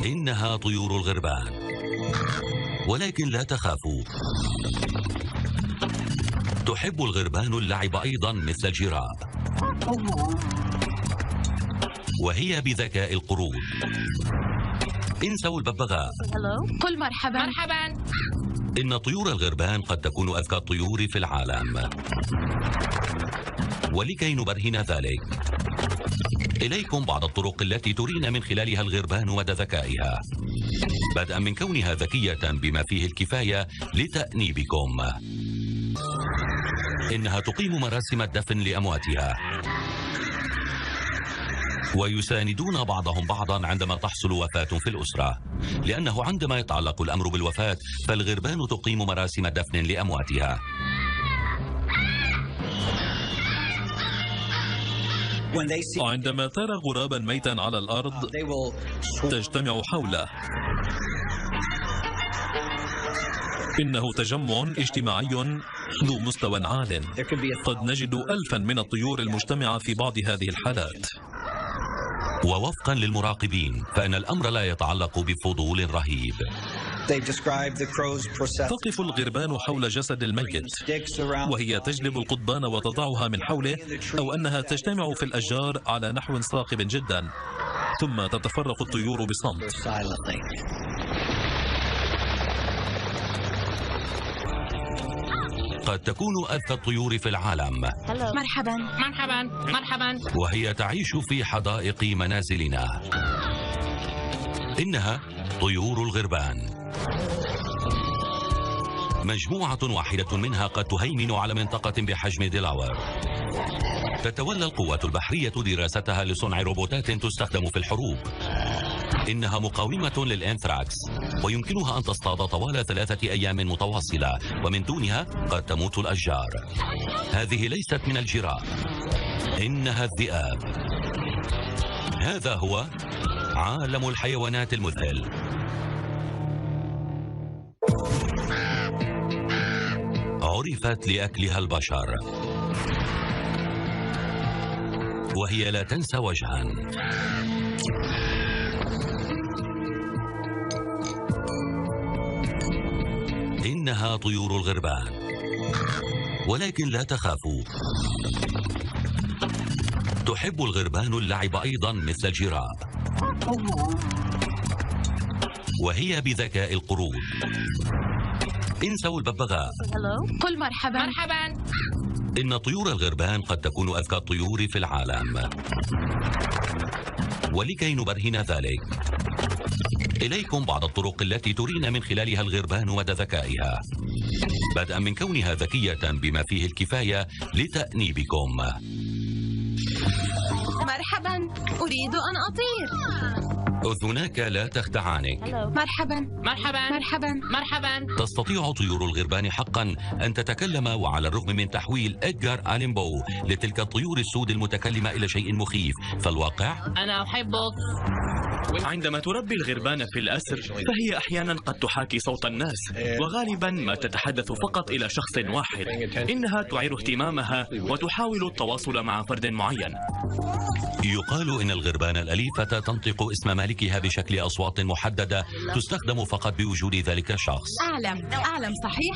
إنها طيور الغربان، ولكن لا تخافوا، تحب الغربان اللعب أيضا مثل الجراء، وهي بذكاء القرود. انسوا الببغاء، قل مرحبا. مرحبا. إن طيور الغربان قد تكون أذكى الطيور في العالم، ولكي نبرهن ذلك إليكم بعض الطرق التي ترين من خلالها الغربان مدى ذكائها، بدءا من كونها ذكية بما فيه الكفاية لتأنيبكم. إنها تقيم مراسم الدفن لأمواتها، ويساندون بعضهم بعضا عندما تحصل وفاة في الأسرة، لأنه عندما يتعلق الأمر بالوفاة فالغربان تقيم مراسم دفن لأمواتها. عندما ترى غرابا ميتا على الأرض تجتمع حوله. إنه تجمع اجتماعي ذو مستوى عال. قد نجد 1000 من الطيور المجتمعة في بعض هذه الحالات. ووفقا للمراقبين فإن الأمر لا يتعلق بفضول رهيب. تقف الغربان حول جسد الميت، وهي تجلب القضبان وتضعها من حوله، أو أنها تجتمع في الأشجار على نحو صاخب جدا، ثم تتفرق الطيور بصمت. قد تكون أذكى الطيور في العالم. مرحبا. مرحبا. مرحبا. وهي تعيش في حدائق منازلنا. إنها طيور الغربان. مجموعة واحدة منها قد تهيمن على منطقة بحجم ديلاوير. تتولى القوات البحرية دراستها لصنع روبوتات تستخدم في الحروب. إنها مقاومة للأنثراكس، ويمكنها أن تصطاد طوال 3 أيام متواصلة، ومن دونها قد تموت الأشجار. هذه ليست من الجراء، إنها الذئاب. هذا هو عالم الحيوانات المذهل. عرفت لأكلها البشر، وهي لا تنسى وجها. إنها طيور الغربان، ولكن لا تخافوا، تحب الغربان اللعب أيضا مثل الجراء، وهي بذكاء القرود. انسوا الببغاء، قل مرحبا. مرحبا. إن طيور الغربان قد تكون أذكى الطيور في العالم، ولكي نبرهن ذلك إليكم بعض الطرق التي ترين من خلالها الغربان مدى ذكائها، بدءا من كونها ذكية بما فيه الكفاية لتأنيبكم. مرحبا، أريد أن أطير. أذناك لا تخدعانك. مرحبا. مرحبا. مرحبا. مرحبا. تستطيع طيور الغربان حقا أن تتكلم، وعلى الرغم من تحويل إدغار آلان بو لتلك الطيور السود المتكلمة إلى شيء مخيف، فالواقع أنا أحبك. عندما تربي الغربان في الأسر فهي أحيانا قد تحاكي صوت الناس، وغالبا ما تتحدث فقط إلى شخص واحد. إنها تعير اهتمامها وتحاول التواصل مع فرد معين. يقال إن الغربان الأليفة تنطق اسم مالكها بشكل أصوات محددة تستخدم فقط بوجود ذلك الشخص. أعلم صحيح؟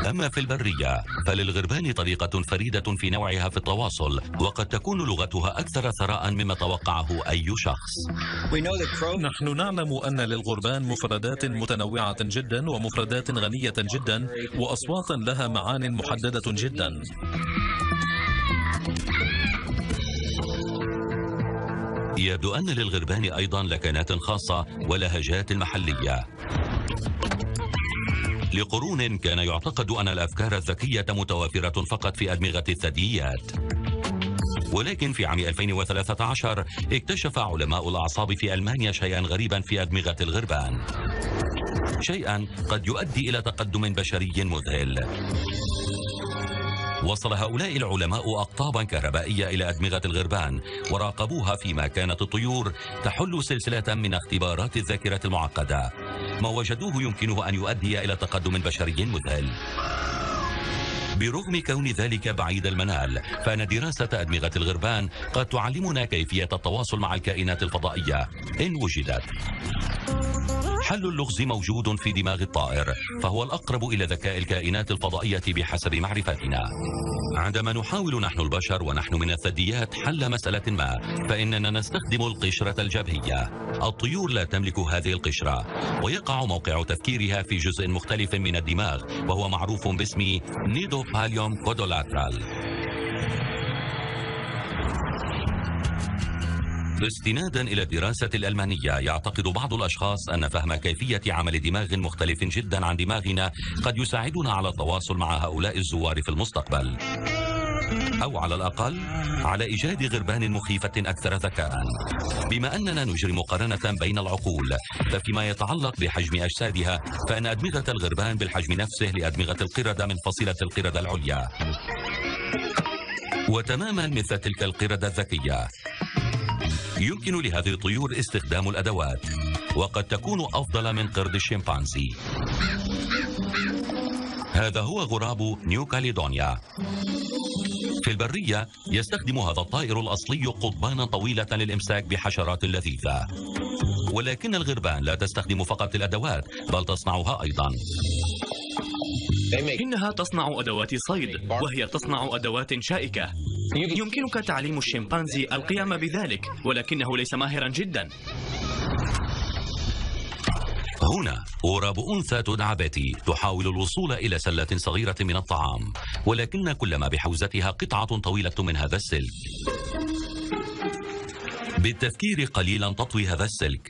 أما في البرية فللغربان طريقة فريدة في نوعها في التواصل، وقد تكون لغتها أكثر ثراء مما توقعه أي شخص. نحن نعلم أن للغربان مفردات متنوعة جدا، ومفردات غنية جدا، وأصوات لها معان محددة جدا. يبدو أن للغربان أيضا لكنات خاصة ولهجات محلية. لقرون كان يعتقد أن الأفكار الذكية متوافرة فقط في أدمغة الثدييات، ولكن في عام 2013 اكتشف علماء الأعصاب في ألمانيا شيئا غريبا في أدمغة الغربان، شيئا قد يؤدي إلى تقدم بشري مذهل. وصل هؤلاء العلماء أقطابا كهربائية إلى أدمغة الغربان، وراقبوها فيما كانت الطيور تحل سلسلة من اختبارات الذاكرة المعقدة. ما وجدوه يمكنه أن يؤدي إلى تقدم بشري مذهل. برغم كون ذلك بعيد المنال، فإن دراسة أدمغة الغربان قد تعلمنا كيفية التواصل مع الكائنات الفضائية إن وجدت. حل اللغز موجود في دماغ الطائر، فهو الأقرب إلى ذكاء الكائنات الفضائية بحسب معرفتنا. عندما نحاول نحن البشر ونحن من الثدييات حل مسألة ما، فإننا نستخدم القشرة الجبهية. الطيور لا تملك هذه القشرة، ويقع موقع تفكيرها في جزء مختلف من الدماغ، وهو معروف باسم نيدوباليوم كودولاترال. استنادا إلى الدراسة الألمانية، يعتقد بعض الأشخاص أن فهم كيفية عمل دماغ مختلف جدا عن دماغنا قد يساعدنا على التواصل مع هؤلاء الزوار في المستقبل، أو على الأقل على إيجاد غربان مخيفة أكثر ذكاء. بما أننا نجري مقارنة بين العقول، ففيما يتعلق بحجم أجسادها فإن أدمغة الغربان بالحجم نفسه لأدمغة القردة من فصيلة القردة العليا، وتماما مثل تلك القردة الذكية. يمكن لهذه الطيور استخدام الأدوات، وقد تكون أفضل من قرد الشمبانزي. هذا هو غراب نيو كاليدونيا. في البرية يستخدم هذا الطائر الأصلي قضبانا طويلة للإمساك بحشرات لذيذة، ولكن الغربان لا تستخدم فقط الأدوات بل تصنعها أيضا. إنها تصنع أدوات صيد، وهي تصنع أدوات شائكة. يمكنك تعليم الشمبانزي القيام بذلك، ولكنه ليس ماهرا جدا. هنا غراب أنثى تدعى بيتي تحاول الوصول إلى سلة صغيرة من الطعام، ولكن كل ما بحوزتها قطعة طويلة من هذا السلك. بالتفكير قليلا تطوي هذا السلك،